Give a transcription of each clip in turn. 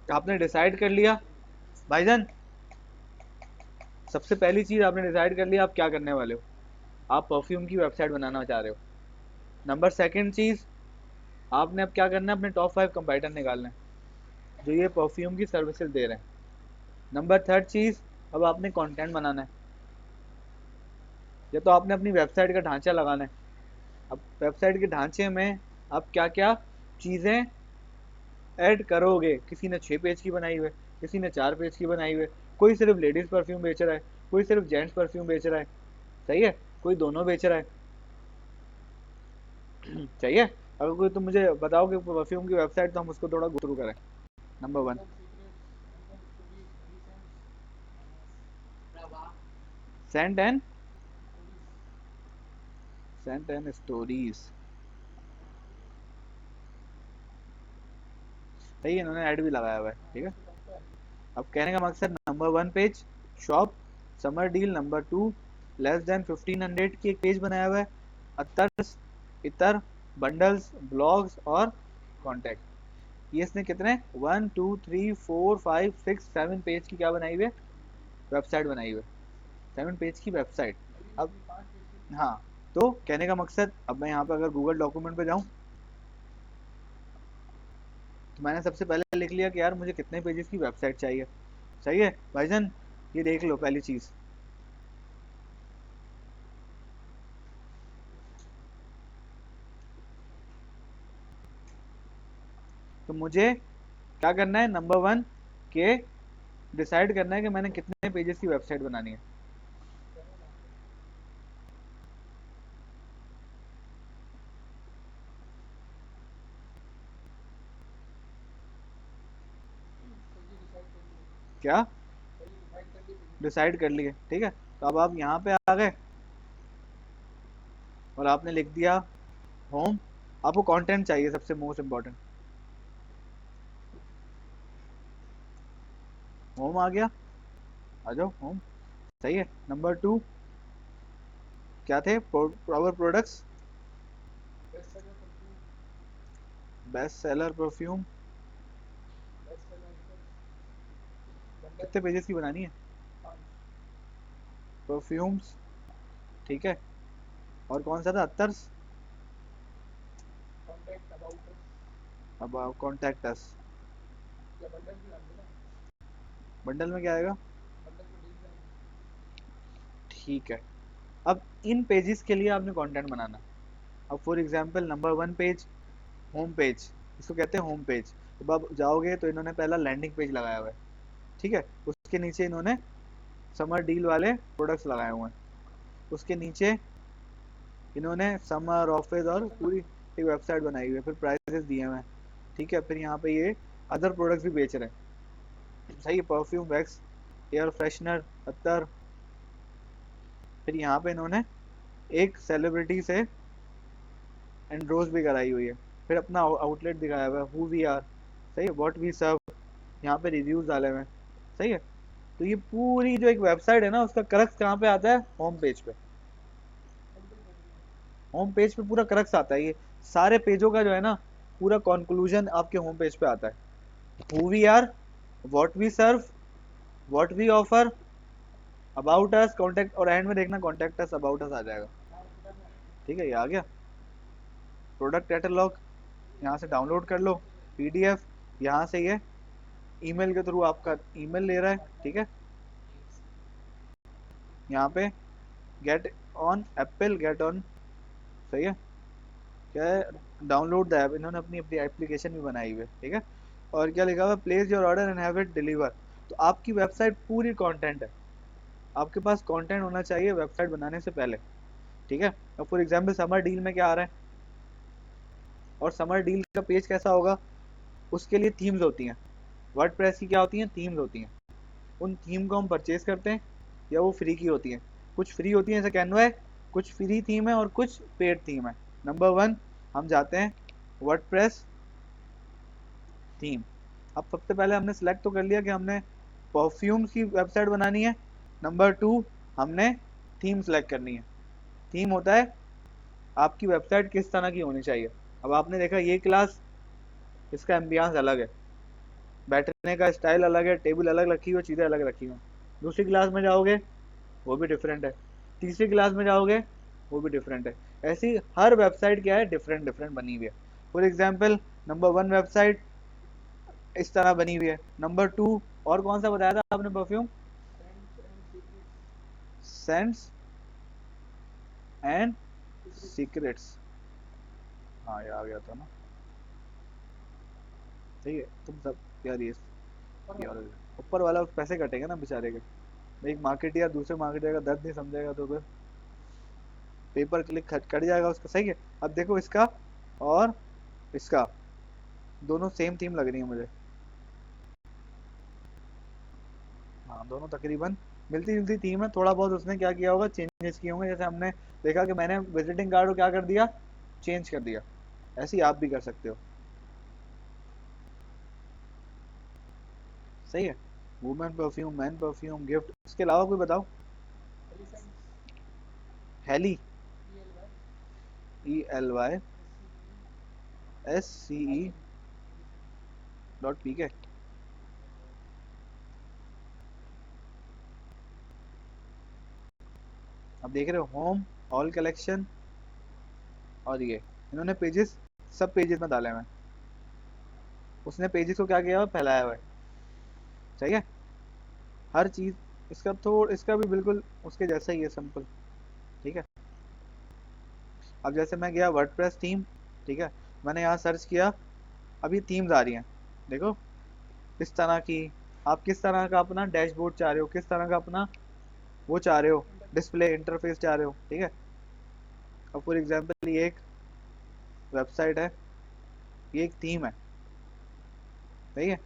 आपने डिसाइड कर लिया भाईजान, सबसे पहली चीज आपने डिसाइड कर लिया आप क्या करने वाले हो, आप परफ्यूम की वेबसाइट बनाना चाह रहे हो। नंबर सेकंड चीज, आपने अब क्या करना है, अपने टॉप 5 कंपीटर निकालना है जो ये परफ्यूम की सर्विसेज दे रहे हैं। नंबर थर्ड चीज, अब आपने कंटेंट बनाना है, या तो आपने अपनी वेबसाइट का ढांचा लगाना है। अब वेबसाइट के ढांचे में आप क्या क्या चीज़ें ऐड करोगे। किसी ने 6 पेज की बनाई हुई है, किसी ने 4 पेज की बनाई हुई है, कोई सिर्फ लेडीज़ परफ्यूम बेच रहा है, कोई सिर्फ जेंट्स परफ्यूम बेच रहा है, सही है, कोई दोनों बेच रहा है। सही है। अगर कोई तुम मुझे बताओ कि परफ्यूम की वेबसाइट, तो हम उसको थोड़ा गो थ्रू करें। Number one, scent and stories. सही है, इन्होंने ऐड भी लगाया हुआ है, ठीक है। अब कहने का मकसद, number 1 page shop, summer deal. Number 2, less than 1500 की एक पेज बनाया हुआ है, अतर्स, इतर, बंडल्स, ब्लॉग्स और कॉन्टैक्ट। ये इसने कितने 1 2 3 4 5 6 7 पेज की क्या बनाई हुई है, वेबसाइट बनाई हुई है। 7 पेज की वेबसाइट। अब हाँ, तो कहने का मकसद, अब मैं यहाँ पे अगर गूगल डॉक्यूमेंट पे जाऊँ, तो मैंने सबसे पहले लिख लिया कि यार मुझे कितने पेजेस की वेबसाइट चाहिए। सही है भाईजान, ये देख लो पहली चीज़। तो मुझे क्या करना है, नंबर 1 के डिसाइड करना है कि मैंने कितने पेजेस की वेबसाइट बनानी है। क्या डिसाइड कर लिए, ठीक है। तो अब आप यहाँ पे आ गए और आपने लिख दिया होम। आपको कंटेंट चाहिए, सबसे मोस्ट इम्पोर्टेंट। होम आ गया, आ जाओ होम। सही है। नंबर 2 क्या थे, power products, best seller perfume. कितने पेजेस की बनानी है, परफ्यूम्स, ठीक है। और कौन सा था, अत्तर्स, अब कॉन्टैक्ट अस। बंडल में क्या आएगा, ठीक है। अब इन पेजेस के लिए आपने कंटेंट बनाना। अब for example, number 1 page, home page, इसको कहते हैं होम पेज। अब आप जाओगे तो इन्होंने पहला लैंडिंग पेज लगाया हुआ है, ठीक है। उसके नीचे इन्होंने समर डील वाले प्रोडक्ट्स लगाए हुए हैं। उसके नीचे इन्होंने समर ऑफर्स और पूरी एक वेबसाइट बनाई हुई है, फिर प्राइसेस दिए हुए हैं, ठीक है। फिर यहाँ पे ये अदर प्रोडक्ट्स भी बेच रहे हैं, सही है, परफ्यूम, वैक्स, एयर फ्रेशनर, अत्तर। फिर यहाँ पे इन्होंने एक सेलिब्रिटी से एंडोर्स भी कराई हुई है। फिर अपना आउटलेट दिखाया हुआ है, हु वी आर, सही है, व्हाट वी सर्व, यहाँ पे रिव्यूज डाले हुए हैं, सही है। तो ये पूरी जो एक वेबसाइट है ना, उसका क्रक्स कहाँ पे आता है, होम पेज पे। होम पेज पे पूरा क्रक्स आता है, ये सारे पेजों का जो है ना, पूरा कंक्लूजन आपके होम पेज पे आता है। Who we are, what we serve, what we offer, about us, contact, और एंड में देखना कॉन्टेक्ट अस, अबाउट अस आ जाएगा, ठीक है। ये आ गया प्रोडक्ट कैटलॉग, यहाँ से डाउनलोड कर लो पीडीएफ। यहाँ से ये ईमेल के थ्रू आपका ईमेल ले रहा है, ठीक है। यहाँ पे get on Apple, get on, सही है, क्या है, डाउनलोड द ऐप, इन्होंने अपनी अपनी एप्लीकेशन भी बनाई हुई है, ठीक है। और क्या लिखा हुआ है, place your order and have it deliver. तो आपकी वेबसाइट पूरी कंटेंट है, आपके पास कंटेंट होना चाहिए वेबसाइट बनाने से पहले, ठीक है। अब फॉर एग्जांपल समर डील में क्या आ रहा है, और समर डील का पेज कैसा होगा, उसके लिए थीम्स होती हैं। वर्डप्रेस की क्या होती हैं, थीम्स होती हैं। उन थीम को हम परचेज करते हैं, या वो फ्री की होती हैं। कुछ फ्री होती हैं जैसे कैनवा है, कुछ फ्री थीम है और कुछ पेड थीम है। नंबर 1 हम जाते हैं वर्डप्रेस थीम। अब सबसे पहले हमने सेलेक्ट तो कर लिया कि हमने परफ्यूम्स की वेबसाइट बनानी है। नंबर 2 हमने थीम सेलेक्ट करनी है। थीम होता है आपकी वेबसाइट किस तरह की होनी चाहिए। अब आपने देखा ये क्लास, इसका एम्बियंस अलग है, बैठने का स्टाइल अलग है, टेबल अलग रखी हो, चीज़ें अलग रखी हो। दूसरी क्लास में जाओगे वो भी डिफरेंट है, तीसरी क्लास में जाओगे वो भी डिफरेंट है। ऐसी हर वेबसाइट क्या है, डिफरेंट डिफरेंट बनी हुई है। फॉर एग्जाम्पल नंबर 1 वेबसाइट इस तरह बनी हुई है, नंबर 2 और कौन सा बताया था आपने परफ्यूम? Cents and secrets. हाँ ये आ गया था ना, ठीक है। तुम सब यार ये और ऊपर वाला पैसे कटेंगे ना बेचारे के। एक मार्केट या दूसरे मार्केट का दर्द नहीं समझेगा तो फिर पेपर क्लिक कट जाएगा उसका, सही है। अब देखो इसका और इसका दोनों सेम थीम लग रही है मुझे। हाँ दोनों तकरीबन मिलती जुलती थीम है, थोड़ा बहुत उसने क्या किया होगा, चेंजेस किए होंगे। जैसे हमने देखा कि मैंने विजिटिंग कार्ड को क्या कर दिया, चेंज कर दिया। ऐसे ही आप भी कर सकते हो, सही है। Women perfume, man perfume, gift, इसके अलावा कोई बताओ। Heli, ELYSCE.PK। अब देख रहे हो, होम, ऑल कलेक्शन, और ये इन्होंने पेजेस सब पेजेस में डाले हुए हैं। उसने पेजेस को क्या किया हुआ है, फैलाया हुआ है, सही है। हर चीज इसका थोड़ा, इसका भी बिल्कुल उसके जैसा ही है, सिंपल, ठीक है। अब जैसे मैं गया वर्डप्रेस थीम, ठीक है, मैंने यहाँ सर्च किया, अभी थीम्स आ रही हैं, देखो इस तरह की। आप किस तरह का अपना डैशबोर्ड चाह रहे हो, किस तरह का अपना वो चाह रहे हो, डिस्प्ले इंटरफेस चाह रहे हो, ठीक है। अब फॉर एग्जांपल ये एक वेबसाइट है, ये एक थीम है, सही है।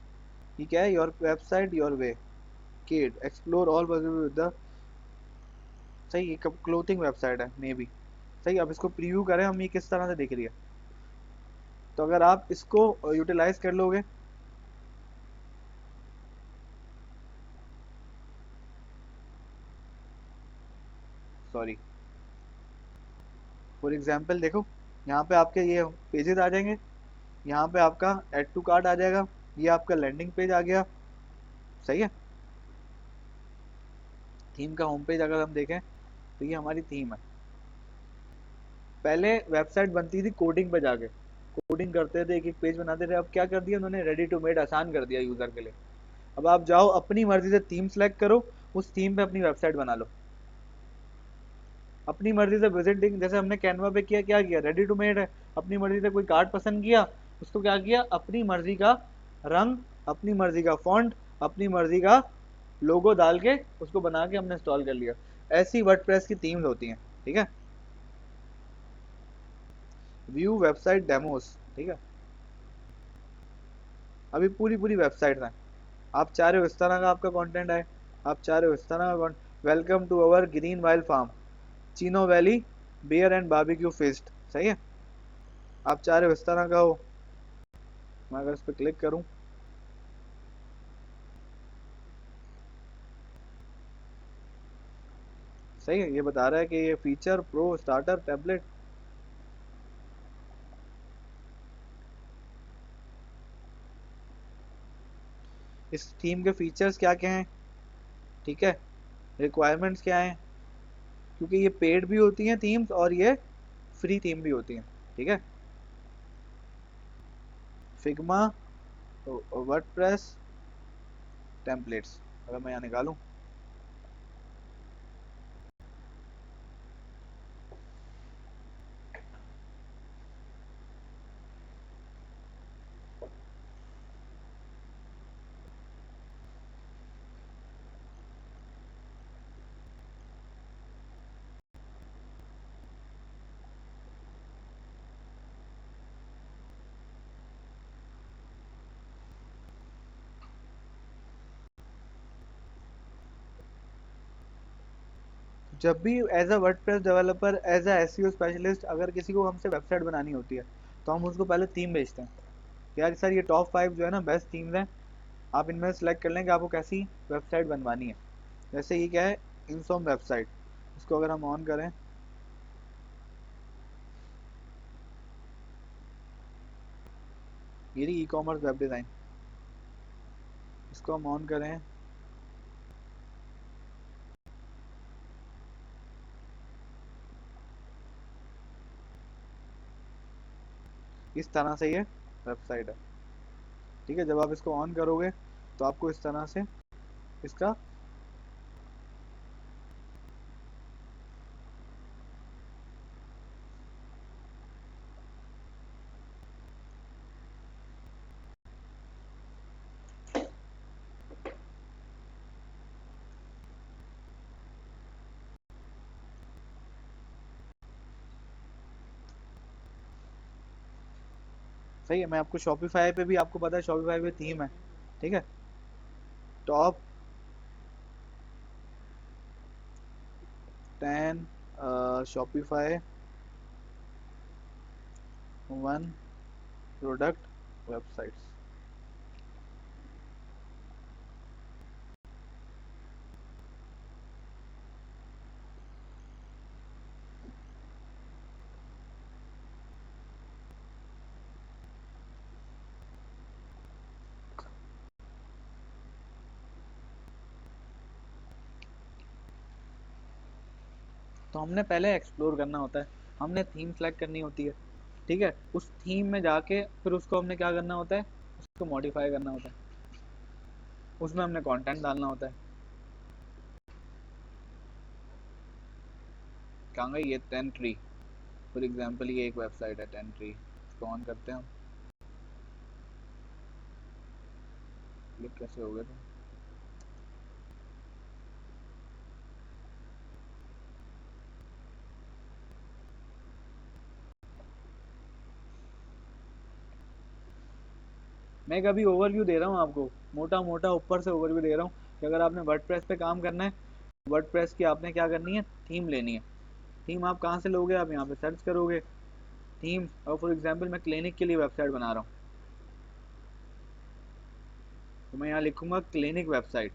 ये क्या है, your website your way, kid explore all with the, सही। ये क्लोथिंग वेबसाइट है मे बी, सही। अब इसको प्रीव्यू करें हम, ये किस तरह से दिख रही है। तो अगर आप इसको यूटिलाइज कर लोगे, सॉरी, फॉर एग्जांपल देखो, यहाँ पे आपके ये पेजेस आ जाएंगे, यहाँ पे आपका ऐड टू कार्ट आ जाएगा, ये आपका लैंडिंग पेज आ गया, सही है। थीम का होम पेज अगर हम देखें तो ये हमारी थीम है। पहले वेबसाइट बनती थी कोडिंग पे जाके, कोडिंग करते थे, एक एक पेज बनाते थे। अब क्या कर दिया उन्होंने, रेडी टू मेड आसान कर दिया यूजर के लिए। अब आप जाओ अपनी मर्जी से थीम सेलेक्ट करो, उस थीम पे अपनी वेबसाइट बना लो अपनी मर्जी से। विजिटिंग जैसे हमने कैनवा पे किया, क्या किया, रेडी टू मेड है। अपनी मर्जी से कोई कार्ड पसंद किया, उसको क्या किया, अपनी मर्जी का रंग, अपनी मर्जी का फॉन्ट, अपनी मर्जी का लोगो डाल के उसको बना के हमने इंस्टॉल कर लिया। ऐसी वर्डप्रेस की थीम्स होती हैं, ठीक है। व्यू वेबसाइट डेमोस, ठीक है। अभी पूरी पूरी वेबसाइट हैं, आप चाह रहे हो इस तरह का आपका कंटेंट है, आप चाह रहे हो इस तरह का। Welcome to our green wild farm, Chino Valley beer and barbecue feast, सही है। आप चाह रहे हो इस तरह का हो, मैं अगर इस पर क्लिक करूं, सही है। ये बता रहा है कि ये फीचर प्रो स्टार्टर टैबलेट। इस थीम के फीचर्स क्या क्या हैं, ठीक है, रिक्वायरमेंट्स क्या हैं, क्योंकि ये पेड भी होती हैं थीम्स और ये फ्री थीम भी होती हैं, ठीक है। फिग्मा, वर्डप्रेस, टेम्पलेट्स, अगर मैं यहाँ निकालूं, जब भी as a WordPress developer, as a SEO specialist, अगर किसी को हमसे वेबसाइट बनानी होती है तो हम उसको पहले थीम भेजते हैं, यार सर ये टॉप 5 जो है ना बेस्ट थीम्स हैं, आप इनमें सेलेक्ट कर लें कि आपको कैसी वेबसाइट बनवानी है। जैसे ये क्या है, इंसोम वेबसाइट, इसको अगर हम ऑन करें, ये ई कॉमर्स वेब डिज़ाइन, इसको हम ऑन करें, इस तरह से ये वेबसाइट है। ठीक है, जब आप इसको ऑन करोगे तो आपको इस तरह से इसका सही है। मैं आपको शॉपिफाई पे भी, आपको पता है शॉपिफाई पे थीम है, ठीक है, टॉप 10 शॉपिफाई 1 प्रोडक्ट वेबसाइट्स। तो हमने पहले एक्सप्लोर करना होता है, हमने थीम सेलेक्ट करनी होती है, ठीक है, उस थीम में जाके फिर उसको हमने क्या करना होता है, उसको मॉडिफाई करना होता है, उसमें हमने कंटेंट डालना होता है। कहाँ गई ये 10 ट्री, फॉर एग्जांपल ये एक वेबसाइट है 10 ट्री, इसको ऑन करते हैं हम। क्लिक कैसे हो गया तो मैं एक अभी ओवरव्यू दे रहा हूँ आपको, मोटा मोटा ऊपर से ओवरव्यू दे रहा हूँ कि अगर आपने वर्डप्रेस पे काम करना है, वर्डप्रेस की आपने क्या करनी है, थीम लेनी है। थीम आप कहाँ से लोगे, आप यहाँ पे सर्च करोगे थीम, और फॉर एग्जांपल मैं क्लिनिक के लिए वेबसाइट बना रहा हूँ, तो मैं यहाँ लिखूंगा क्लिनिक वेबसाइट।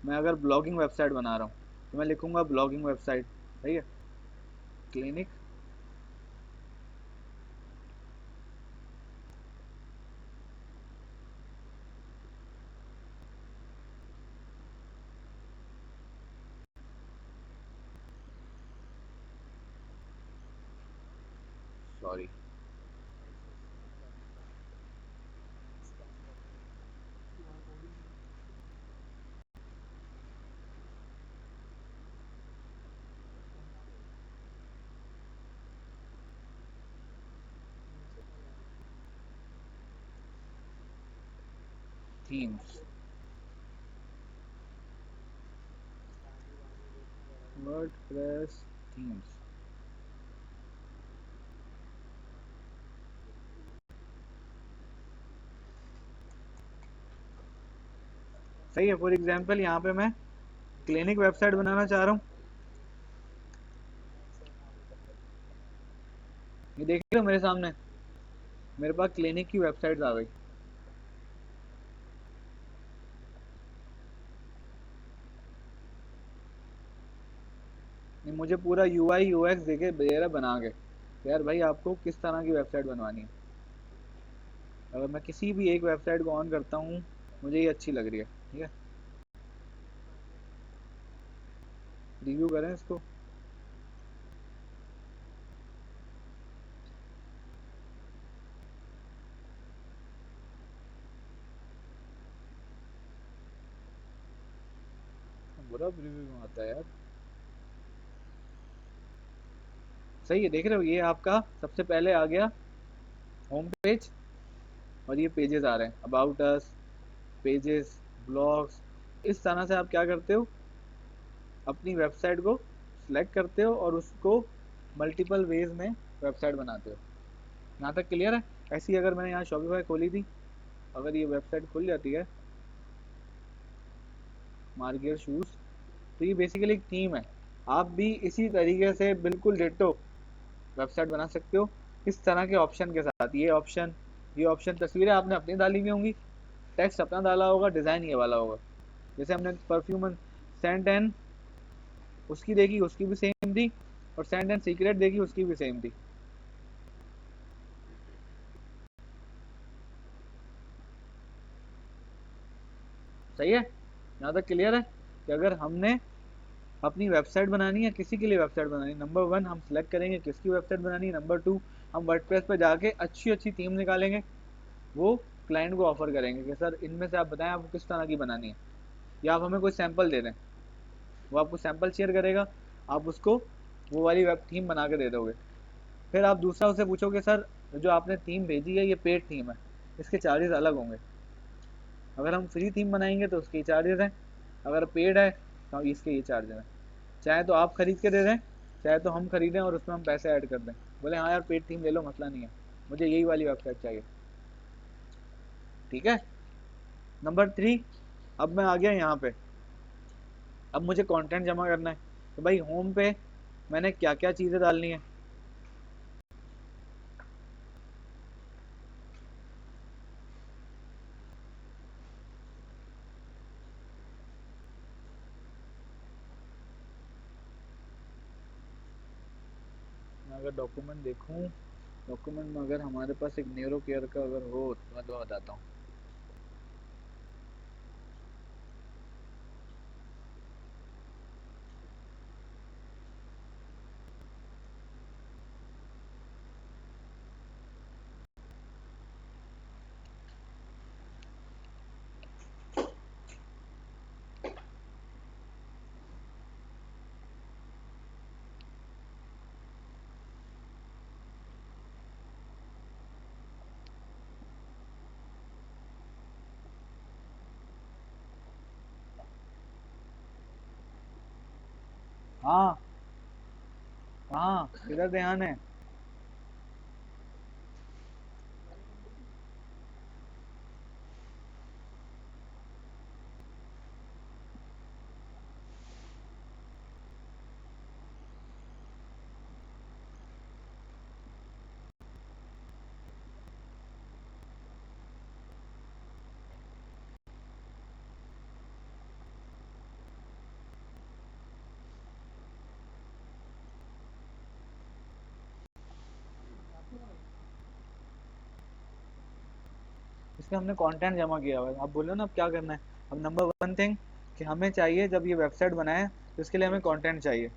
मैं अगर ब्लॉगिंग वेबसाइट बना रहा हूँ तो मैं लिखूंगा ब्लॉगिंग वेबसाइट, सही है, clinic. Sorry, themes, WordPress themes. सही है, फॉर एग्जांपल यहाँ पे मैं क्लिनिक वेबसाइट बनाना चाह रहा हूँ, ये देख रहे हो मेरे सामने, मेरे पास क्लिनिक की वेबसाइट आ गई। नहीं, मुझे पूरा UI UX देके दे रहा बना के, यार भाई आपको किस तरह की वेबसाइट बनवानी है। अगर मैं किसी भी एक वेबसाइट को ऑन करता हूँ, मुझे ये अच्छी लग रही है, ठीक है, रिव्यू करें इसको। बुरा रिव्यू आता है यार। सही है, देख रहे हो ये आपका सबसे पहले आ गया होम पेज, और ये पेजेस आ रहे हैं, अबाउट अस, पेजेस, ब्लॉग्स। इस तरह से आप क्या करते हो, अपनी वेबसाइट को सिलेक्ट करते हो और उसको मल्टीपल वेज में वेबसाइट बनाते हो। यहाँ तक क्लियर है। ऐसी अगर मैंने यहाँ शॉपिफाई खोली थी, अगर ये वेबसाइट खुल जाती है मार्गियर शूज़, तो ये बेसिकली एक थीम है। आप भी इसी तरीके से बिल्कुल डिट्टो वेबसाइट बना सकते हो इस तरह के ऑप्शन के साथ। ये ऑप्शन तस्वीरें आपने अपनी डाली हुई होंगी, टेक्स्ट अपना डाला होगा, डिज़ाइन ये वाला होगा। जैसे हमने परफ्यूम सेंट एंड उसकी देखी, उसकी भी सेम थी, और सेंट एंड सीक्रेट देखी, उसकी भी सेम थी। सही है, यहाँ तक क्लियर है कि अगर हमने अपनी वेबसाइट बनानी है, किसी के लिए वेबसाइट बनानी है, नंबर 1 हम सिलेक्ट करेंगे किसकी वेबसाइट बनानी है, नंबर 2 हम वर्डप्रेस पे जाके अच्छी अच्छी थीम निकालेंगे, वो क्लाइंट को ऑफर करेंगे कि सर इनमें से आप बताएं आपको किस तरह की बनानी है, या आप हमें कोई सैंपल दे दें, वो आपको सैंपल शेयर करेगा, आप उसको वो वाली वेब थीम बना के दे दोगे। फिर आप दूसरा उससे पूछोगे सर जो आपने थीम भेजी है ये पेड थीम है, इसके चार्जेस अलग होंगे, अगर हम फ्री थीम बनाएंगे तो उसके चार्जेस हैं, अगर पेड है तो इसके ये चार्जेस हैं, चाहे तो आप खरीद के दे दें, चाहे तो हम खरीदें और उसमें हम पैसे ऐड कर दें, बोले हाँ यार पेड थीम ले लो मसला नहीं है, मुझे यही वाली वेबसाइट चाहिए। ठीक है, नंबर 3, अब मैं आ गया यहाँ पे, अब मुझे कंटेंट जमा करना है, तो भाई होम पे मैंने क्या क्या चीज़ें डालनी है। मैं अगर डॉक्यूमेंट देखूँ, डॉक्यूमेंट में अगर हमारे पास एक न्यूरो केयर का अगर हो तो मैं तो बताता हूँ। हाँ, हाँ किधर ध्यान है। इसमें हमने कंटेंट जमा किया हुआ है, आप बोलो ना अब क्या करना है। अब नंबर 1 थिंग कि हमें चाहिए जब ये वेबसाइट बनाए तो इसके लिए हमें कंटेंट चाहिए,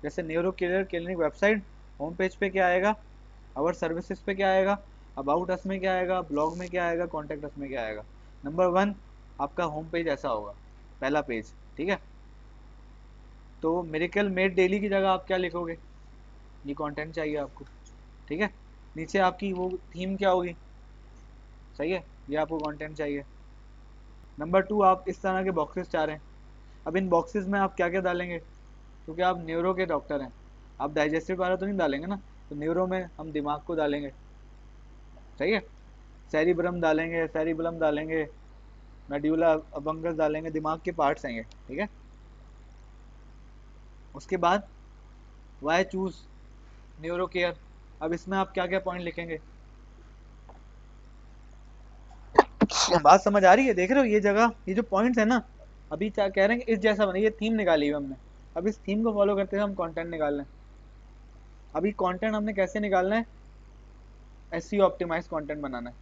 जैसे neuro clear clinic website, home page पे क्या आएगा, आवर सर्विसेज पे क्या आएगा, अबाउट अस में क्या आएगा, ब्लॉग में क्या आएगा, कॉन्टेक्ट अस में क्या आएगा। नंबर 1 आपका होम पेज ऐसा होगा, पहला पेज। ठीक है, तो मिरेकल मेड डेली की जगह आप क्या लिखोगे, ये कंटेंट चाहिए आपको। ठीक है, नीचे आपकी वो थीम क्या होगी, सही है, ये आपको कंटेंट चाहिए। नंबर 2 आप इस तरह के बॉक्सेस चाह रहे हैं, अब इन बॉक्सेस में आप क्या क्या डालेंगे, क्योंकि आप न्यूरो के डॉक्टर हैं, आप डाइजेस्टिव वाला तो नहीं डालेंगे ना, तो न्यूरो में हम दिमाग को डालेंगे। सही है, सेरिब्रम डालेंगे, सेरिब्रम डालेंगे, मेड्यूला अबंगस डालेंगे, दिमाग के पार्ट्स हैं ये। ठीक है, उसके बाद वाई चूज न्यूरो केयर, अब इसमें आप क्या क्या पॉइंट लिखेंगे, बात समझ आ रही है, देख रहे हो ये जगह, ये जो पॉइंट्स है ना, अभी क्या कह रहे हैं कि इस जैसा बना, ये थीम निकाली हुई हमने, अब इस थीम को फॉलो करते हुए हम कंटेंट निकाल रहे हैं। अभी कंटेंट हमने कैसे निकालना है, एसईओ ऑप्टिमाइज कंटेंट बनाना है।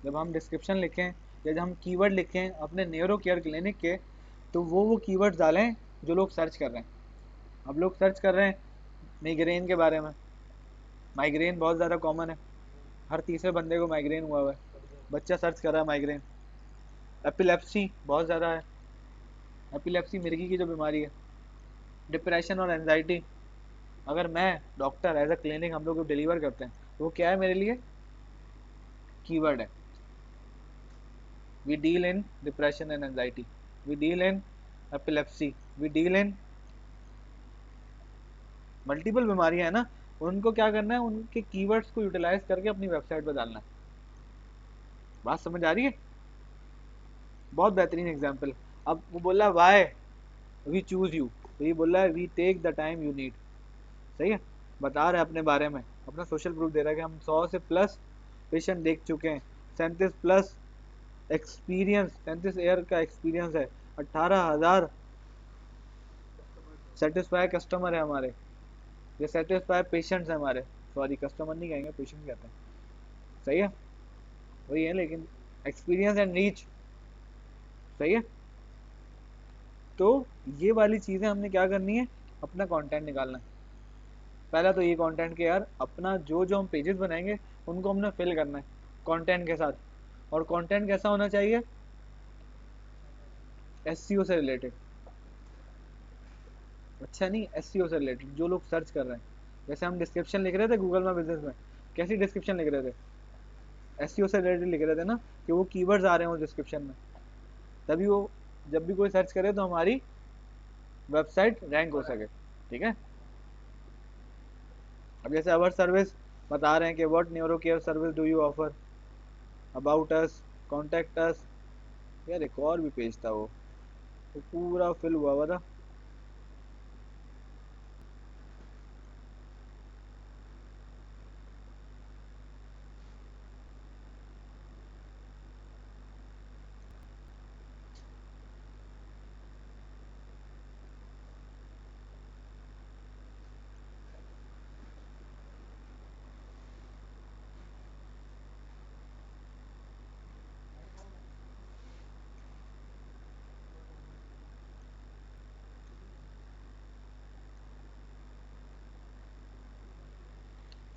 जब हम डिस्क्रिप्शन लिखें या जब हम कीवर्ड लिखें अपने न्यूरो केयर क्लिनिक के, तो वो कीवर्ड्स डालें जो लोग सर्च कर रहे हैं। अब लोग सर्च कर रहे हैं माइग्रेन के बारे में, माइग्रेन बहुत ज़्यादा कॉमन है, हर तीसरे बंदे को माइग्रेन हुआ है, बच्चा सर्च कर रहा है माइग्रेन। एपिलेप्सी बहुत ज़्यादा है, एपिलेप्सी मिर्गी की जो बीमारी है। डिप्रेशन और एनजाइटी, अगर मैं डॉक्टर एज अ क्लिनिक हम लोग को डिलीवर करते हैं तो वो क्या है मेरे लिए, कीवर्ड है। We deal in depression and anxiety, we deal in epilepsy, we deal in multiple बीमारियां है ना, उनको क्या करना है, उनके कीवर्ड्स को यूटिलाइज करके अपनी वेबसाइट पर डालना है। बात समझ आ रही है, बहुत बेहतरीन एग्जांपल। अब वो बोला वाई वी चूज यू, तो ये बोला है we take the time you need. सही है, बता रहे हैं अपने बारे में, अपना सोशल प्रूफ दे रहा है कि हम 100 से प्लस पेशेंट देख चुके हैं, 37 प्लस एक्सपीरियंस, 37 ईयर का एक्सपीरियंस है, 18,000 सेटिस्फाई कस्टमर है हमारे, ये सेटिस्फाई पेशेंट्स हैं हमारे, सॉरी कस्टमर नहीं कहेंगे, पेशेंट कहते हैं। सही है, वही है, लेकिन एक्सपीरियंस एंड रीच। सही है, तो ये वाली चीज़ें हमने क्या करनी है, अपना कंटेंट निकालना है। पहला तो ये कंटेंट के यार अपना जो जो हम पेजेस बनाएंगे उनको हमने फिल करना है कंटेंट के साथ। और कंटेंट कैसा होना चाहिए, एसईओ से रिलेटेड। अच्छा नहीं, एसईओ से रिलेटेड, जो लोग सर्च कर रहे हैं। जैसे हम डिस्क्रिप्शन लिख रहे थे गूगल में बिजनेस में, कैसी डिस्क्रिप्शन लिख रहे थे, एसईओ से रिलेटेड लिख रहे थे ना, कि वो कीवर्ड्स आ रहे हैं उस डिस्क्रिप्शन में, तभी वो जब भी कोई सर्च करे तो हमारी वेबसाइट रैंक हो सके। ठीक है। अब जैसे अवर सर्विस बता रहे हैं कि what neuro care service do you offer, about us, contact us. यार एक और भी पेज था वो पूरा फिल हुआ हुआ था।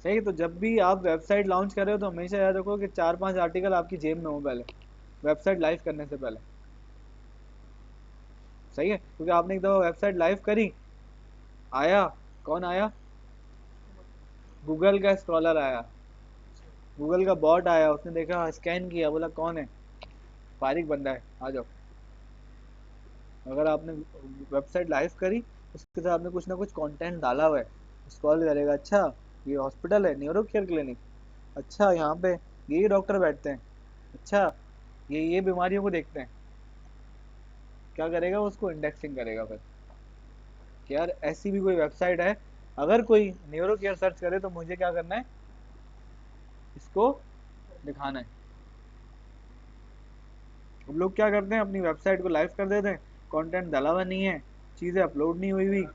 सही। तो जब भी आप वेबसाइट लॉन्च कर रहे हो तो हमेशा याद रखो कि 4-5 आर्टिकल आपकी जेब में हो पहले, वेबसाइट लाइव करने से पहले। सही है, क्योंकि आपने एक दफ़ा वेबसाइट लाइव करी, आया कौन आया, गूगल का स्क्रॉलर आया, गूगल का बॉट आया, उसने देखा, स्कैन किया, बोला कौन है, फारिक बंदा है, आ जाओ। अगर आपने वेबसाइट लाइव करी, उसके साथ आपने कुछ ना कुछ कंटेंट डाला हुआ है, स्क्रॉल करेगा, अच्छा ये हॉस्पिटल है, न्यूरो केयर क्लिनिक, अच्छा यहाँ पे ये डॉक्टर बैठते हैं, अच्छा ये बीमारियों को देखते हैं, क्या करेगा वो, उसको इंडेक्सिंग करेगा फिर कि यार ऐसी भी कोई वेबसाइट है, अगर कोई न्यूरो केयर सर्च करे तो मुझे क्या करना है, इसको दिखाना है। अब लोग क्या करते हैं, अपनी वेबसाइट को लाइव कर देते हैं, कंटेंट डाला हुआ नहीं है, चीज़ें अपलोड नहीं हुई हुई।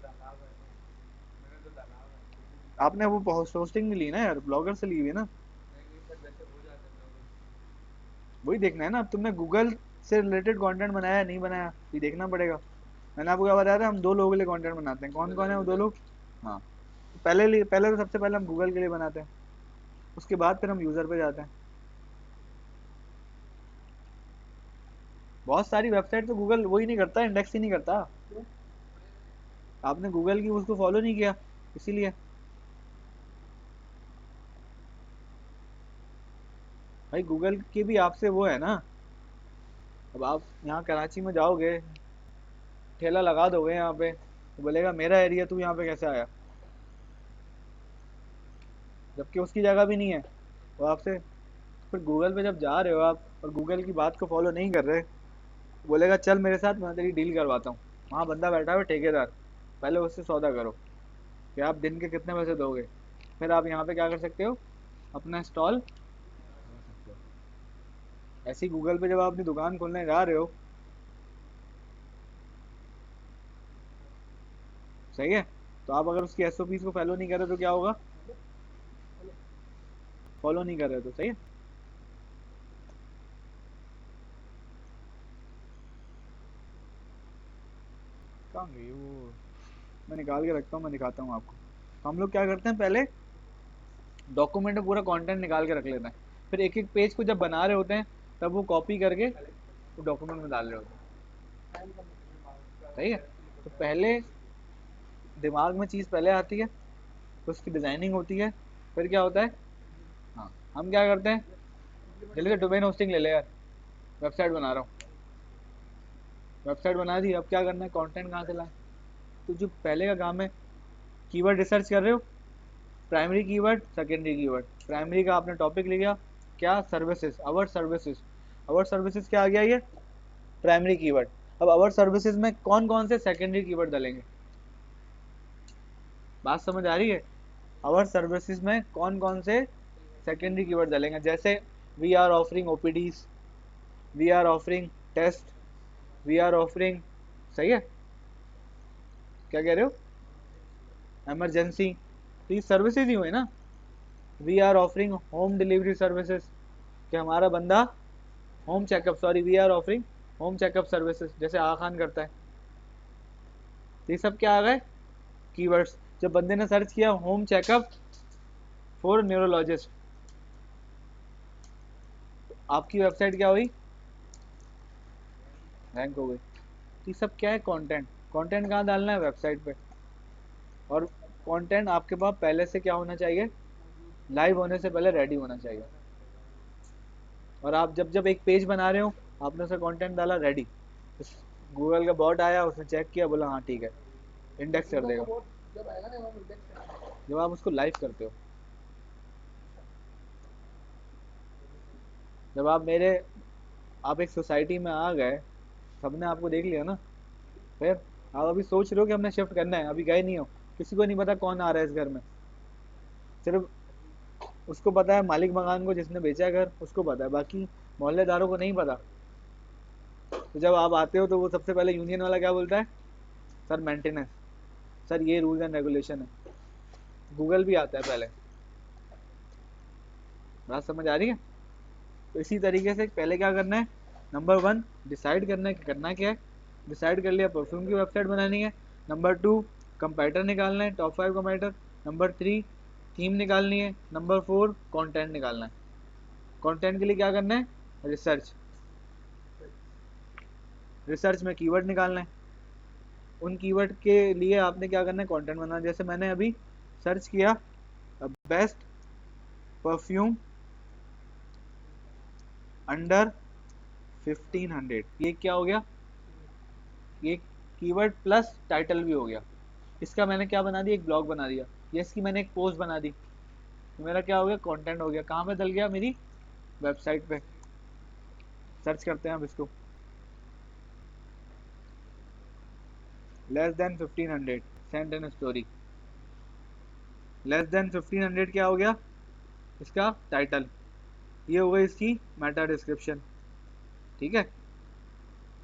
आपने वो होस्टिंग नहीं ली ना यार, ब्लॉगर से ली हुई है ना, वही देखना है ना। अब तुमने गूगल से रिलेटेड कंटेंट बनाया है नहीं बनाया, ये देखना पड़ेगा। मैंने आपको क्या बताया था, हम दो लोगों के लिए कंटेंट बनाते हैं, कौन कौन है वो दो लोग। हाँ, पहले तो सबसे पहले हम गूगल के लिए बनाते हैं, उसके बाद फिर हम यूज़र पे जाते हैं। बहुत सारी वेबसाइट तो गूगल वही नहीं करता, इंडेक्स ही नहीं करता। आपने गूगल की उसको फॉलो नहीं किया, इसीलिए। भाई गूगल की भी आपसे वो है ना। अब आप यहाँ कराची में जाओगे, ठेला लगा दोगे यहाँ पे, तो बोलेगा मेरा एरिया, तू यहाँ पे कैसे आया, जबकि उसकी जगह भी नहीं है वो आपसे। फिर गूगल पे जब जा रहे हो आप और गूगल की बात को फॉलो नहीं कर रहे, बोलेगा चल मेरे साथ, मैं तेरी डील करवाता हूँ। वहाँ बंदा बैठा हुआ है ठेकेदार, पहले उससे सौदा करो कि आप दिन के कितने पैसे दोगे, फिर आप यहाँ पे क्या कर सकते हो, अपना स्टॉल लगा सकते हो। ऐसे ही गूगल पे जब आप अपनी दुकान खोलने जा रहे हो, सही है, तो आप अगर उसकी एसओपीज को फॉलो नहीं कर रहे तो क्या होगा, फॉलो नहीं कर रहे तो सही है। कहाँ गई वो, मैं निकाल के रखता हूँ, मैं दिखाता हूँ आपको। तो हम लोग क्या करते हैं, पहले डॉक्यूमेंट में पूरा कंटेंट निकाल के रख लेते हैं, फिर एक एक पेज को जब बना रहे होते हैं तब वो कॉपी करके वो डॉक्यूमेंट में डाल रहे होते हैं। सही है। तो पहले दिमाग में चीज़ पहले आती है, फिर उसकी डिज़ाइनिंग होती है, फिर क्या होता है। हाँ, हम क्या करते हैं, जल्दी से डोमेन होस्टिंग ले ले यार, वेबसाइट बना रहा हूँ, वेबसाइट बना दी, अब क्या करना है, कंटेंट कहाँ से लाए। तो जो पहले का काम है, कीवर्ड रिसर्च कर रहे हो, primary keyword, secondary keyword. Primary का आपने टॉपिक लिया, क्या, सर्विसेज, अवर सर्विसेज। अवर सर्विसेज क्या आ गया ये, प्राइमरी कीवर्ड। अब अवर सर्विसेज में कौन कौन से सेकेंडरी कीवर्ड डालेंगे, बात समझ आ रही है। अवर सर्विसेज में कौन कौन से सेकेंडरी कीवर्ड डालेंगे, जैसे we are offering OPDs, we are offering test, we are offering, सही है, क्या कह रहे हो, इमरजेंसी, तो ये सर्विसेज ही हुई ना। We are offering home delivery services, कि हमारा बंदा home checkup, sorry we are offering home checkup services, जैसे आगा खान करता है, तो ये सब क्या आ गए, कीवर्ड्स। जब बंदे ने सर्च किया होम चेकअप फॉर न्यूरोलॉजिस्ट, तो आपकी वेबसाइट क्या हुई, रैंक हो गई। तो ये सब क्या है, कंटेंट। कंटेंट कहाँ डालना है, वेबसाइट पे। और कंटेंट आपके पास पहले से क्या होना चाहिए, लाइव होने से पहले रेडी होना चाहिए। और आप जब जब एक पेज बना रहे हो, आपने उसे कंटेंट डाला रेडी, गूगल का बॉट आया, उसने चेक किया, बोला हाँ ठीक है, इंडेक्स कर देगा। जब आप उसको लाइव करते हो, जब आप एक सोसाइटी में आ गए, सबने आपको देख लिया ना, फिर आप अभी सोच रहे हो कि हमने शिफ्ट करना है, अभी गए नहीं हो, किसी को नहीं पता कौन आ रहा है इस घर में, सिर्फ उसको पता है, मालिक मकान को जिसने बेचा है घर उसको पता है, बाकी मोहल्लेदारों को नहीं पता। तो जब आप आते हो तो वो सबसे पहले यूनियन वाला क्या बोलता है, सर मेंटेनेंस, सर ये रूल्स एंड रेगुलेशन है। गूगल भी आता है पहले। बात समझ आ रही है। तो इसी तरीके से पहले क्या करना है, नंबर 1 डिसाइड करना है कि करना क्या है। डिसाइड कर लिया, परफ्यूम की वेबसाइट बनानी है। नंबर 2 कंपैटर निकालना है, टॉप 5 कंपैटर। नंबर 3 थीम निकालनी है। नंबर 4 कंटेंट निकालना है। कंटेंट के लिए क्या करना है, रिसर्च। रिसर्च में कीवर्ड निकालना है। उन कीवर्ड के लिए आपने क्या करना है, कंटेंट बनाना। जैसे मैंने अभी सर्च किया बेस्ट परफ्यूम अंडर 1500, ये क्या हो गया, ये कीवर्ड प्लस टाइटल भी हो गया। इसका मैंने क्या बना दिया, एक ब्लॉग बना दिया, या इसकी मैंने एक पोस्ट बना दी, तो मेरा क्या हो गया, कंटेंट हो गया। कहाँ पे डल गया, मेरी वेबसाइट पे। सर्च करते हैं अब इसको, less than 1500 send an story. Less than 1500 क्या हो गया, इसका टाइटल। ये हो गई इसकी मेटा डिस्क्रिप्शन। ठीक है,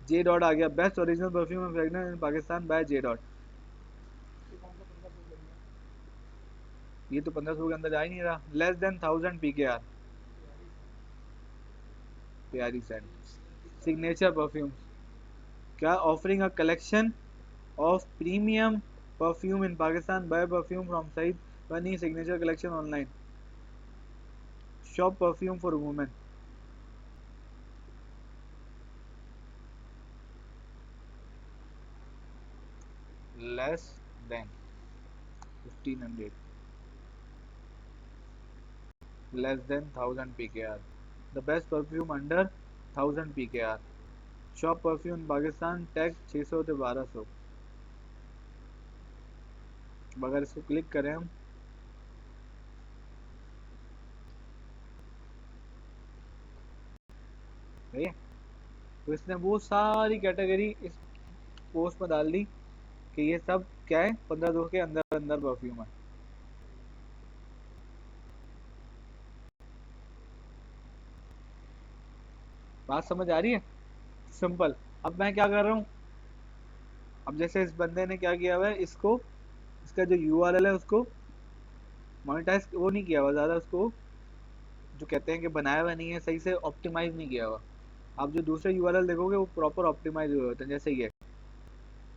जे डॉट आ गया, best original perfume and fragrance in Pakistan by J dot. ये तो 1500 के अंदर जा ही नहीं रहा। लेस देन 1000 PKR, प्यारी सेंट। सिग्नेचर परफ्यूम, क्या, offering a collection of premium perfume in Pakistan. Buy perfume from Said Bani signature collection online. Shop perfume for women. Less than 1500. Less than 1000 PKR. The best perfume under 1000 PKR. Shop perfume in Pakistan tag 600 से 1200। अगर इसको click करें हम, सही है, तो इसने वो सारी कैटेगरी इस पोस्ट में डाल दी कि ये सब क्या है, 1500 के अंदर अंदर परफ्यूम है। बात समझ आ रही है, सिंपल। अब मैं क्या कर रहा हूँ, अब जैसे इस बंदे ने क्या किया हुआ है, इसको, इसका जो यूआरएल है उसको मोनेटाइज वो नहीं किया हुआ ज़्यादा, उसको जो कहते हैं कि बनाया हुआ नहीं है, सही से ऑप्टिमाइज नहीं किया हुआ। आप जो दूसरे यूआरएल देखोगे वो प्रॉपर ऑप्टिमाइज हुए होते हैं, जैसे ये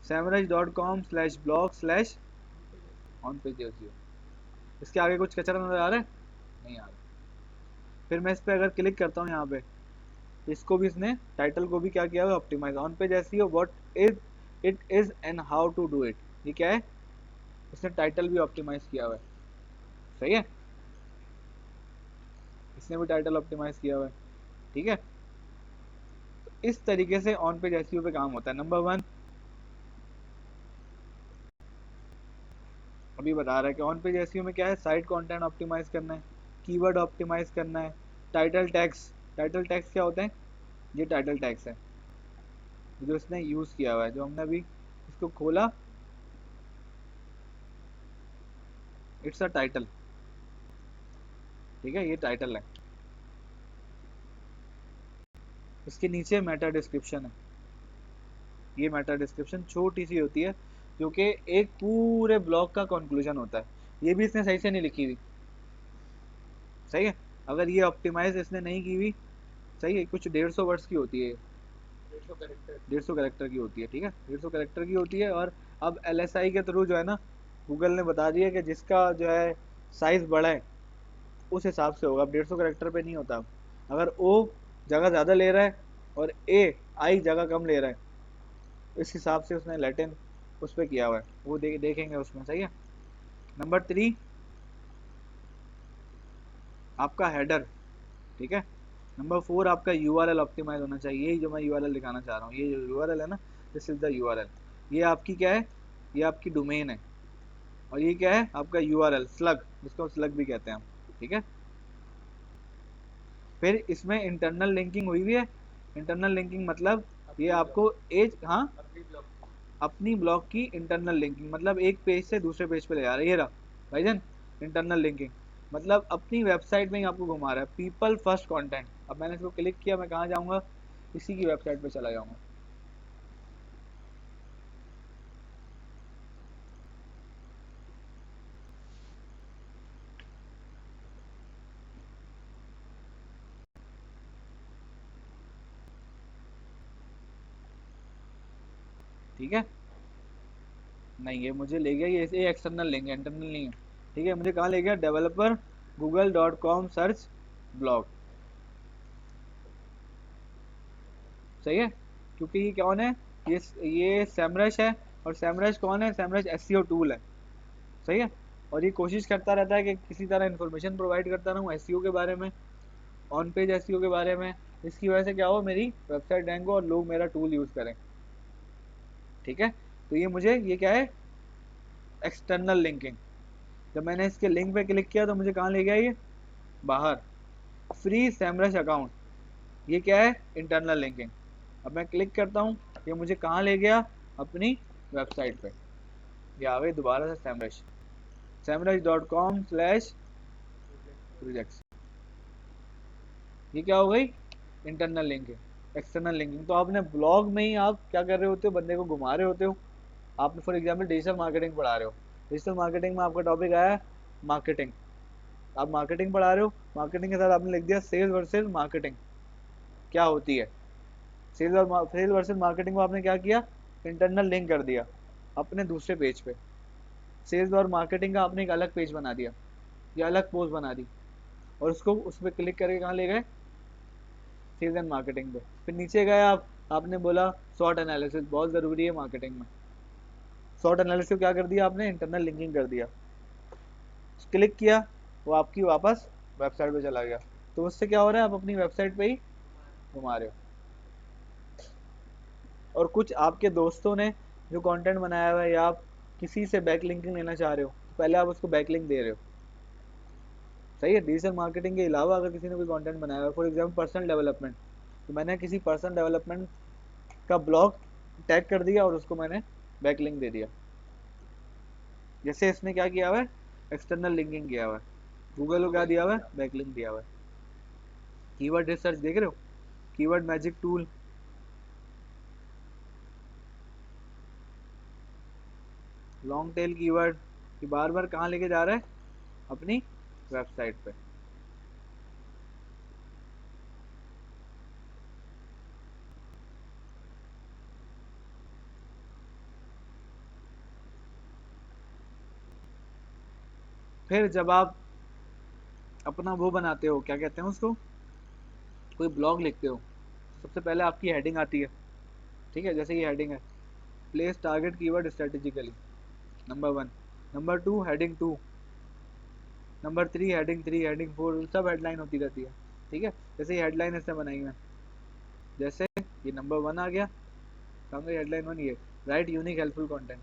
samurai.com/blog/ ऑन पेज एसईओ। इसके आगे कुछ कचरा नजर आ रहा है, नहीं आ रहा। फिर मैं इस पर अगर क्लिक करता हूँ यहाँ पे, इसको भी इसने टाइटल को भी क्या किया हुआ है, optimize. On page SEO what is it is and how to do it, ये क्या है, इसने टाइटल भी ऑप्टिमाइज किया हुआ है। सही है, इसने भी टाइटल ऑप्टिमाइज किया हुआ है। ठीक है, तो इस तरीके से ऑन पेज एसईओ पे काम होता है। नंबर 1 अभी बता रहा है कि ऑन पेज एसईओ में क्या है, साइट कंटेंट ऑप्टिमाइज करना है, कीवर्ड ऑप्टिमाइज करना है, टाइटल टैग्स। टाइटल टैग्स क्या होते हैं, ये टाइटल टैग्स है जो इसने यूज़ किया हुआ है, जो हमने अभी इसको खोला, इट्स अ टाइटल। ठीक है, ये टाइटल है। इसके नीचे मेटा डिस्क्रिप्शन है। ये मेटा डिस्क्रिप्शन छोटी सी होती है, जो कि एक पूरे ब्लॉग का कंक्लूजन होता है। ये भी इसने सही से नहीं लिखी हुई। सही है, अगर ये ऑप्टिमाइज इसने नहीं की हुई, सही है, कुछ 150 वर्ड्स की होती है, 150 कैरेक्टर की होती है, ठीक है, 150 कैरेक्टर की होती है। और अब LSI के थ्रू जो है ना, गूगल ने बता दिया कि जिसका जो है साइज बड़ा है उस हिसाब से होगा। अब 150 कैरेक्टर पे नहीं होता। अगर ओ जगह ज़्यादा ले रहा है और आई जगह कम ले रहा है, इस हिसाब से उसने लैटिन उस पर किया हुआ है, वो देखेंगे उसमें, सही है। नंबर 3 आपका हेडर, ठीक है। नंबर 4 आपका URL ऑप्टिमाइज होना चाहिए। यही जो मैं URL दिखाना चाह रहा हूँ, ये जो URL है ना, दिस इज द URL। ये आपकी क्या है, ये आपकी डोमेन है। और ये क्या है, आपका URL स्लग, जिसको स्लग भी कहते हैं हम, ठीक है। फिर इसमें इंटरनल लिंकिंग हुई हुई है। इंटरनल लिंकिंग मतलब ये आपको एज, हाँ, अपनी ब्लॉग की इंटरनल लिंकिंग मतलब एक पेज से दूसरे पेज पे ले जा रहा है। ये रहा भाईजान इंटरनल लिंकिंग, मतलब अपनी वेबसाइट में ही आपको घुमा रहा है। People first content. अब मैंने इसको क्लिक किया, मैं कहाँ जाऊँगा, इसी की वेबसाइट पे चला जाऊँगा। ठीक है, नहीं ये मुझे ले गया, ये एक्सटर्नल लिंक है, इंटरनल नहीं है। ठीक है, मुझे कहाँ ले गया, डेवलपर google.com सर्च ब्लॉग, सही है। क्योंकि ये कौन है, ये सैमरश है। और सैमरश कौन है, सैमरश एसईओ टूल है, सही है। और ये कोशिश करता रहता है कि किसी तरह इन्फॉर्मेशन प्रोवाइड करता रहूँ एसईओ के बारे में, ऑन पेज एसईओ के बारे में। इसकी वजह से क्या हो, मेरी वेबसाइट रैंक हो और लोग मेरा टूल यूज़ करें, ठीक है। तो ये मुझे, ये क्या है, एक्सटर्नल लिंकिंग। जब मैंने इसके लिंक पे क्लिक किया तो मुझे कहाँ ले गया, ये बाहर, फ्री सैमरश अकाउंट। ये क्या है, इंटरनल लिंकिंग। अब मैं क्लिक करता हूँ, ये मुझे कहाँ ले गया, अपनी वेबसाइट पे। ये आ गई दोबारा से सैमरश, samrush.com/projects। ये क्या हो गई, इंटरनल लिंकिंग। एक्सटर्नल लिंकिंग तो आपने ब्लॉग में ही आप क्या कर रहे होते हो, बंदे को घुमा रहे होते हो। आपने फॉर एग्जाम्पल डिजिटल मार्केटिंग पढ़ा रहे हो, डिजिटल मार्केटिंग में आपका टॉपिक आया मार्केटिंग, आप मार्केटिंग पढ़ा रहे हो, मार्केटिंग के साथ आपने लिख दिया सेल्स वर्सेस मार्केटिंग क्या होती है। सेल्स वर्सेस मार्केटिंग को आपने क्या किया, इंटरनल लिंक कर दिया अपने दूसरे पेज पे। सेल्स और मार्केटिंग का आपने एक अलग पेज बना दिया या अलग पोस्ट बना दी, और उसको उस पर क्लिक करके कहाँ ले गए, सेल्स एंड मार्केटिंग पे। फिर नीचे गए आप, आपने बोला शॉर्ट एनालिसिस बहुत ज़रूरी है मार्केटिंग में। शॉर्ट एनालिसिस क्या कर दिया आपने, इंटरनल लिंकिंग कर दिया। क्लिक किया, वो आपकी वापस वेबसाइट पे चला गया। तो उससे क्या हो रहा है, आप अपनी वेबसाइट पे ही घुमा रहे हो। और कुछ आपके दोस्तों ने जो कंटेंट बनाया हुआ है, या आप किसी से बैक लिंकिंग लेना चाह रहे हो, तो पहले आप उसको बैक लिंक दे रहे हो, सही है। डिजिटल मार्केटिंग के अलावा अगर किसी ने कोई कंटेंट बनाया हुआ है, फॉर एग्जाम्पल पर्सनल डेवलपमेंट, तो मैंने किसी पर्सनल डेवलपमेंट का ब्लॉग टैग कर दिया और उसको मैंने बैक लिंक दे दिया। जैसे इसने क्या किया हुआ है, एक्सटर्नल लिंकिंग किया हुआ है। गूगल को क्या दिया हुआ है, बैक लिंक दिया हुआ है। कीवर्ड रिसर्च देख रहे हो, keyword magic tool, long tail keyword, कि बार बार कहाँ लेके जा रहा है, अपनी वेबसाइट पे। फिर जब आप अपना वो बनाते हो, क्या कहते हैं उसको, कोई ब्लॉग लिखते हो, सबसे पहले आपकी हेडिंग आती है, ठीक है। जैसे ये हेडिंग है, place target keyword strategically, number 1। Number 2 heading 2, number 3 heading 3, heading 4, सब हेडलाइन होती रहती है, ठीक है। जैसे ये हेडलाइन इसने बनाई है, जैसे ये नंबर 1 आ गया, सामने हेडलाइन 1 ये, right unique helpful content.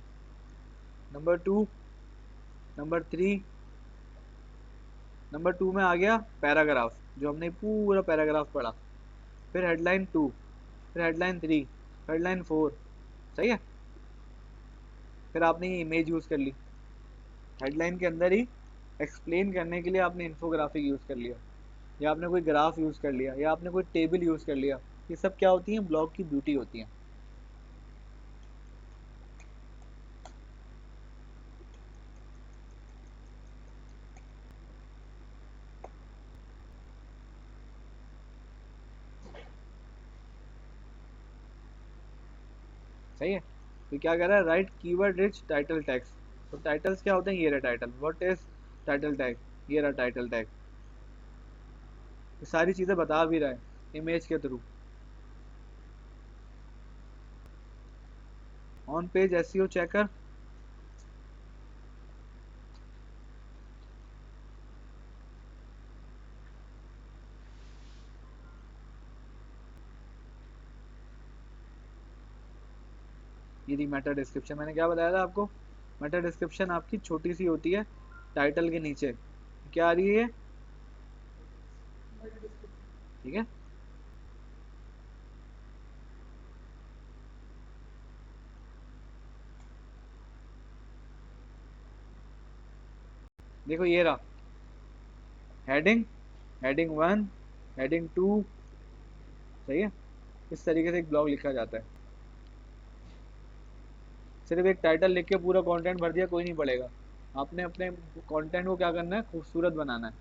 Number 2, number 3, number 2 में आ गया पैराग्राफ, जो हमने पूरा पैराग्राफ पढ़ा। फिर हेडलाइन 2, फिर हेडलाइन 3, हेडलाइन 4, सही है। फिर आपने ये इमेज यूज़ कर ली, हेडलाइन के अंदर ही एक्सप्लेन करने के लिए आपने इन्फोग्राफिक यूज़ कर लिया, या आपने कोई ग्राफ यूज़ कर लिया, या आपने कोई टेबल यूज़ कर लिया। ये सब क्या होती हैं, ब्लॉग की ब्यूटी होती हैं। सही है। तो क्या कह रहा है, right keyword rich title tags. तो टाइटल्स क्या होते हैं, ये रहा title, what is title tag, ये रहा टाइटल टैग। ये सारी चीज़ें बता भी रहा है इमेज के through. On page SEO checker, ये थी मेटा डिस्क्रिप्शन। मैंने क्या बताया था आपको, मेटा डिस्क्रिप्शन आपकी छोटी सी होती है टाइटल के नीचे। क्या आ रही है ये, ठीक है। देखो ये रहा heading, heading one, heading two, सही है। इस तरीके से एक ब्लॉग लिखा जाता है। सिर्फ एक टाइटल लिख के पूरा कंटेंट भर दिया कोई नहीं पढ़ेगा। आपने अपने कंटेंट को क्या करना है, खूबसूरत बनाना है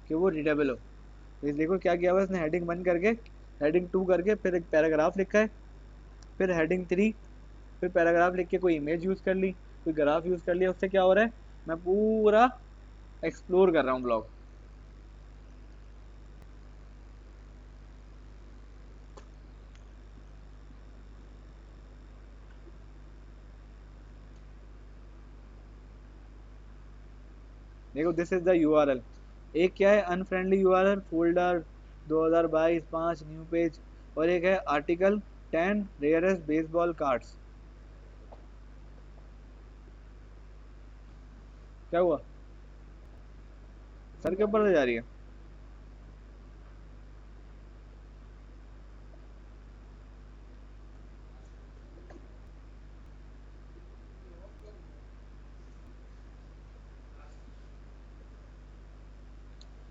कि वो रीडेबल हो। तो देखो क्या किया हुआ है इसने, हेडिंग वन करके, हेडिंग टू करके, फिर एक पैराग्राफ लिखा है, फिर हेडिंग थ्री, फिर पैराग्राफ लिख के कोई इमेज यूज़ कर ली, कोई ग्राफ यूज़ कर लिया। उससे क्या हो रहा है, मैं पूरा एक्सप्लोर कर रहा हूँ ब्लॉग। देखो दिस इज द यूआरएल। एक क्या है unfriendly URL, folder 2022 5 new page, और एक है आर्टिकल 10 रेयरेस्ट बेसबॉल कार्ड्स। क्या हुआ, सर के ऊपर से जा रही है।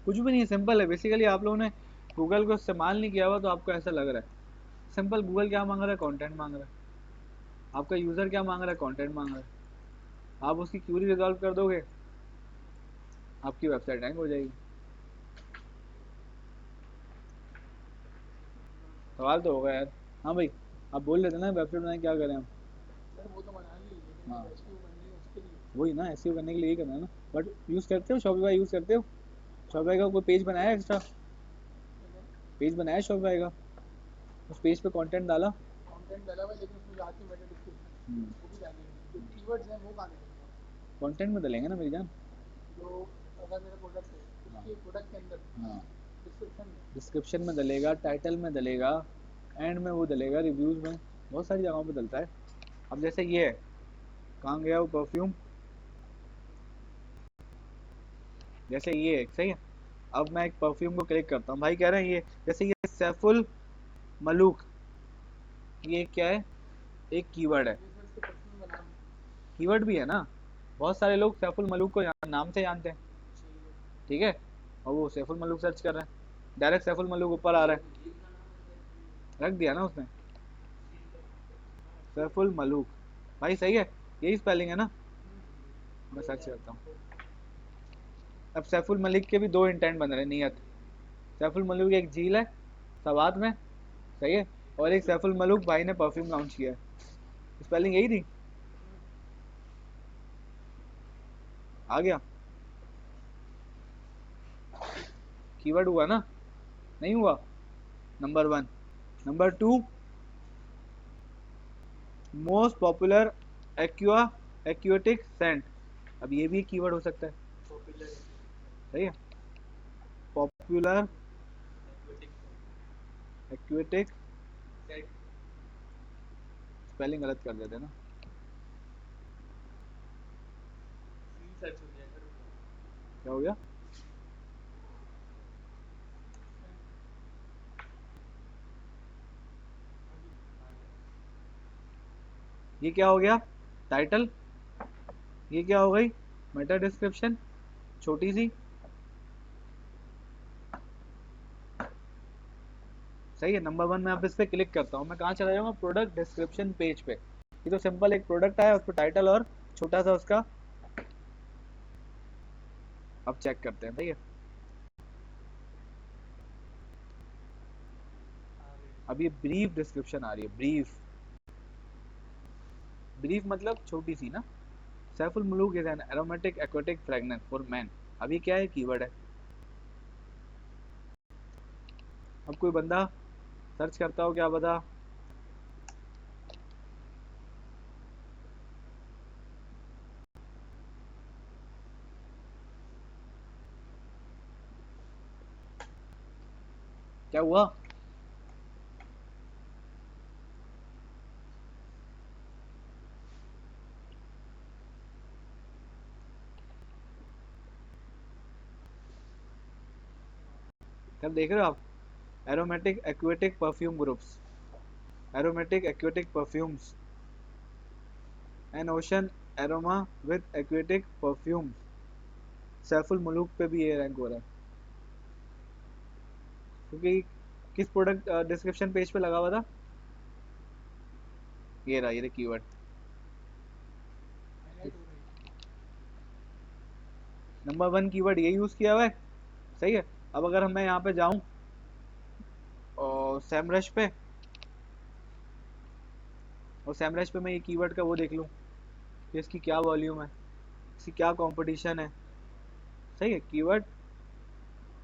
कुछ भी नहीं है, सिंपल है। बेसिकली आप लोगों ने गूगल को इस्तेमाल नहीं किया हुआ तो आपको ऐसा लग रहा है। सिंपल, गूगल क्या मांग रहा है, कंटेंट मांग रहा है। आपका यूज़र क्या मांग रहा है, कंटेंट मांग रहा है। आप उसकी क्यूरी रिजॉल्व कर दोगे, आपकी वेबसाइट हैंग हो जाएगी। सवाल तो होगा यार। हाँ भाई, आप बोल लेते ना वेबसाइट बनाए क्या करें हम। हाँ वही ना, एसईओ करने के लिए यही करना है ना। बट यूज़ करते हो शॉपिफाई, यूज़ करते हो शॉपिफाई का? कोई पेज बनाया एक्स्ट्रा, पेज बनाया शॉपिफाई का, उस पेज पे कंटेंट डाला। कंटेंट में डलेंगे ना मेरी जान। हाँ, डिस्क्रिप्शन में डलेगा, टाइटल में डलेगा, एंड में वो डलेगा, रिव्यूज़ में, बहुत सारी जगहों पे डलता है। अब जैसे ये है, कहाँ गया वो परफ्यूम, जैसे ये है, सही है। अब मैं एक परफ्यूम को क्लिक करता हूँ, भाई कह रहे हैं ये, जैसे ये सैफुल मलूक, ये क्या है, एक कीवर्ड है। कीवर्ड भी है ना, बहुत सारे लोग सैफुल मलूक को नाम से जानते हैं, ठीक है। और वो सैफुल मलूक सर्च कर रहे हैं, डायरेक्ट सैफुल मलूक ऊपर आ रहा है, रख दिया ना उसने, सैफुल मलूक। भाई सही है, यही स्पेलिंग है ना। मैं सर्च करता हूँ। अब सैफुल मलिक के भी दो इंटेंट बन रहे हैं, नियत। सैफुल मलूक एक झील है सवात में, सही है, और एक सैफुल मलूक भाई ने परफ्यूम लॉन्च किया है। स्पेलिंग यही थी, आ गया। कीवर्ड हुआ ना, नहीं हुआ, number one. Number two, most popular aqua aquatic scent. अब ये भी एक कीवर्ड हो सकता है, सही है। पॉपुलर एक्वेटिक, स्पेलिंग गलत कर देते ना। क्या हो गया, ये क्या हो गया, टाइटल, ये क्या हो गई, मेटा डिस्क्रिप्शन, छोटी सी, सही है। नंबर वन में अब इस पर क्लिक करता हूँ, मैं कहाँ चला जाऊँगा, प्रोडक्ट डिस्क्रिप्शन पेज पे। ये तो सिंपल एक प्रोडक्ट आया, उस पर टाइटल और छोटा सा उसका। अब चेक करते हैं, सही है। अब ये ब्रीफ डिस्क्रिप्शन आ रही है, ब्रीफ। ब्रीफ मतलब छोटी सी ना। Saiful Muluk is an aromatic aquatic fragrance for man. अभी क्या है, कीवर्ड है। अब कोई बंदा सर्च करता हो, क्या पता। क्या हुआ? क्या देख रहे हो आप? Aromatic aquatic perfume groups, aromatic aquatic perfumes, an ocean aroma with aquatic perfume. Saiful Muluk पे भी ये रैंक हो रहा है, क्योंकि किस प्रोडक्ट डिस्क्रिप्शन पेज पे लगा हुआ था? ये रहा, ये कीवर्ड। नंबर 1 कीवर्ड ये यूज किया हुआ है, सही है। अब अगर मैं यहाँ पे जाऊँ और सैमरश पे, और सैमरश पे मैं ये कीवर्ड का वो देख लूँ कि इसकी क्या वॉल्यूम है, इसकी क्या कंपटीशन है, सही है। कीवर्ड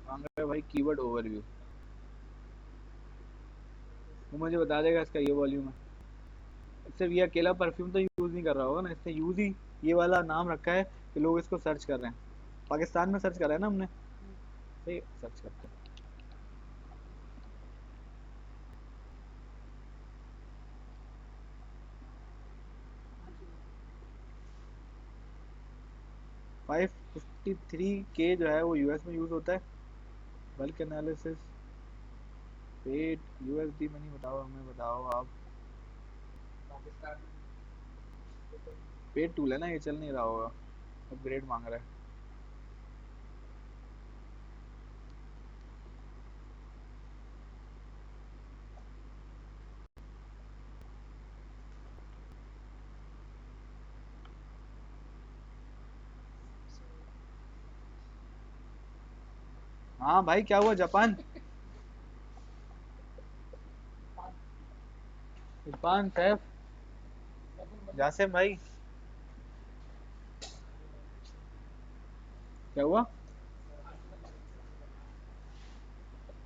मांग रहा है भाई, कीवर्ड ओवरव्यू, वो मुझे बता देगा इसका ये वॉल्यूम है। सिर्फ ये अकेला परफ्यूम तो यूज़ नहीं कर रहा होगा ना, इसने यूज़ ही ये वाला नाम रखा है कि लोग इसको सर्च कर रहे हैं। पाकिस्तान में सर्च करा है ना हमने, सही है, सर्च करते हैं। फाइव 53K जो है वो यूएस में यूज़ होता है। बल्क एनालिसिस पेड यूएसडी में नहीं, बताओ हमें, बताओ आप। पेड टूल है ना, ये चल नहीं रहा होगा, अपग्रेड मांग रहा है। हाँ भाई, क्या हुआ जापान? इरफान, सैफ, जासिम भाई, क्या हुआ?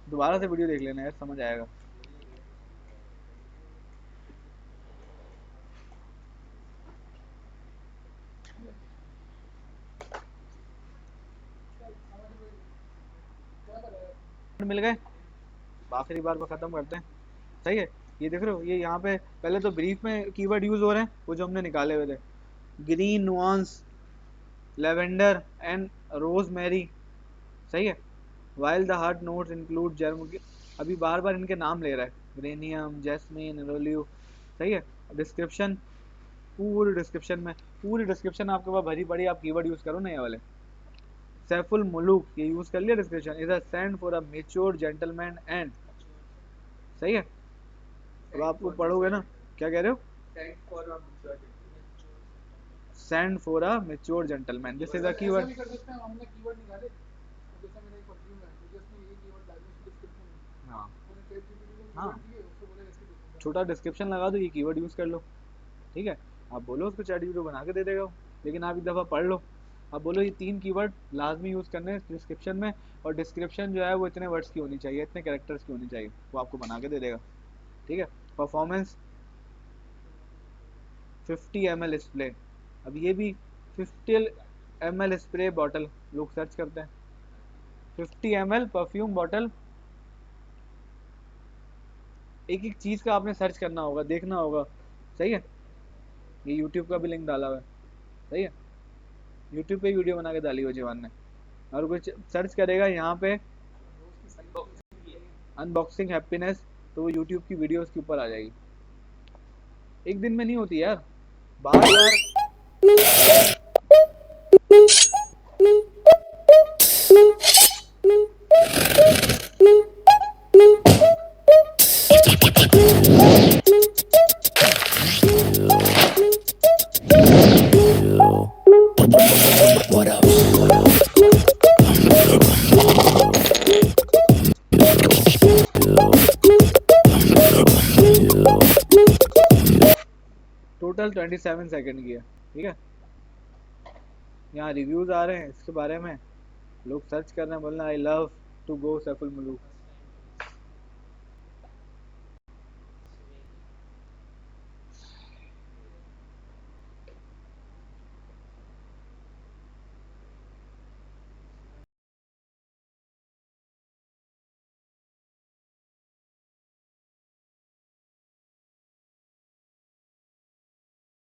दोबारा से वीडियो देख लेना यार, समझ आएगा। मिल गए, आखिरी बार को खत्म करते हैं, सही है। ये देख रहे हो, ये यहाँ पे पहले तो ब्रीफ में कीवर्ड यूज हो रहे हैं, वो जो हमने निकाले हुए थे, green nuance, lavender and rosemary, सही है। While the heart notes include germ, अभी बार बार इनके नाम ले रहा है, ग्रेनियम, जैस्मीन, रोलियो, सही है। डिस्क्रिप्शन, पूरी डिस्क्रिप्शन में, पूरी डिस्क्रिप्शन आपके पास भरी पड़ी, आप कीवर्ड यूज करो ना ये वाले। सैफुल मुलूक, ये यूज कर लिया description, is a send for a mature gentleman and, सही है। अब आपको पढ़ोगे ना, क्या कह रहे हो? Send for a mature gentleman, this is a keyword. हाँ हाँ, छोटा डिस्क्रिप्शन लगा दो, ये कीवर्ड यूज कर लो, ठीक है। आप बोलो उसको, चैट वीडियो बना के दे देगा वो। लेकिन आप एक दफ़ा पढ़ लो, आप बोलो ये 3 कीवर्ड लाजमी यूज़ करने हैं डिस्क्रिप्शन में, और डिस्क्रिप्शन जो है वो इतने वर्ड्स की होनी चाहिए, इतने कैरेक्टर्स की होनी चाहिए, वो आपको बना के दे देगा, ठीक है। परफॉर्मेंस 50 ml स्प्रे, अब ये भी 50 ml स्प्रे बॉटल लोग सर्च करते हैं, 50 ml परफ्यूम बॉटल। एक एक चीज़ का आपने सर्च करना होगा, देखना होगा, सही है। ये यूट्यूब का भी लिंक डाला हुआ है, सही है। यूट्यूब पे वीडियो बना के डाली हुई जीवान ने, और कुछ सर्च करेगा यहाँ पे अनबॉक्सिंग हैप्पीनेस, तो वो यूट्यूब की वीडियो उसके ऊपर आ जाएगी। एक दिन में नहीं होती यार, बार बार। टोटल 27 सेकंड की है, ठीक है। यहाँ रिव्यूज आ रहे हैं इसके बारे में, लोग सर्च कर रहे हैं, बोलना I love to go Saiful Malook.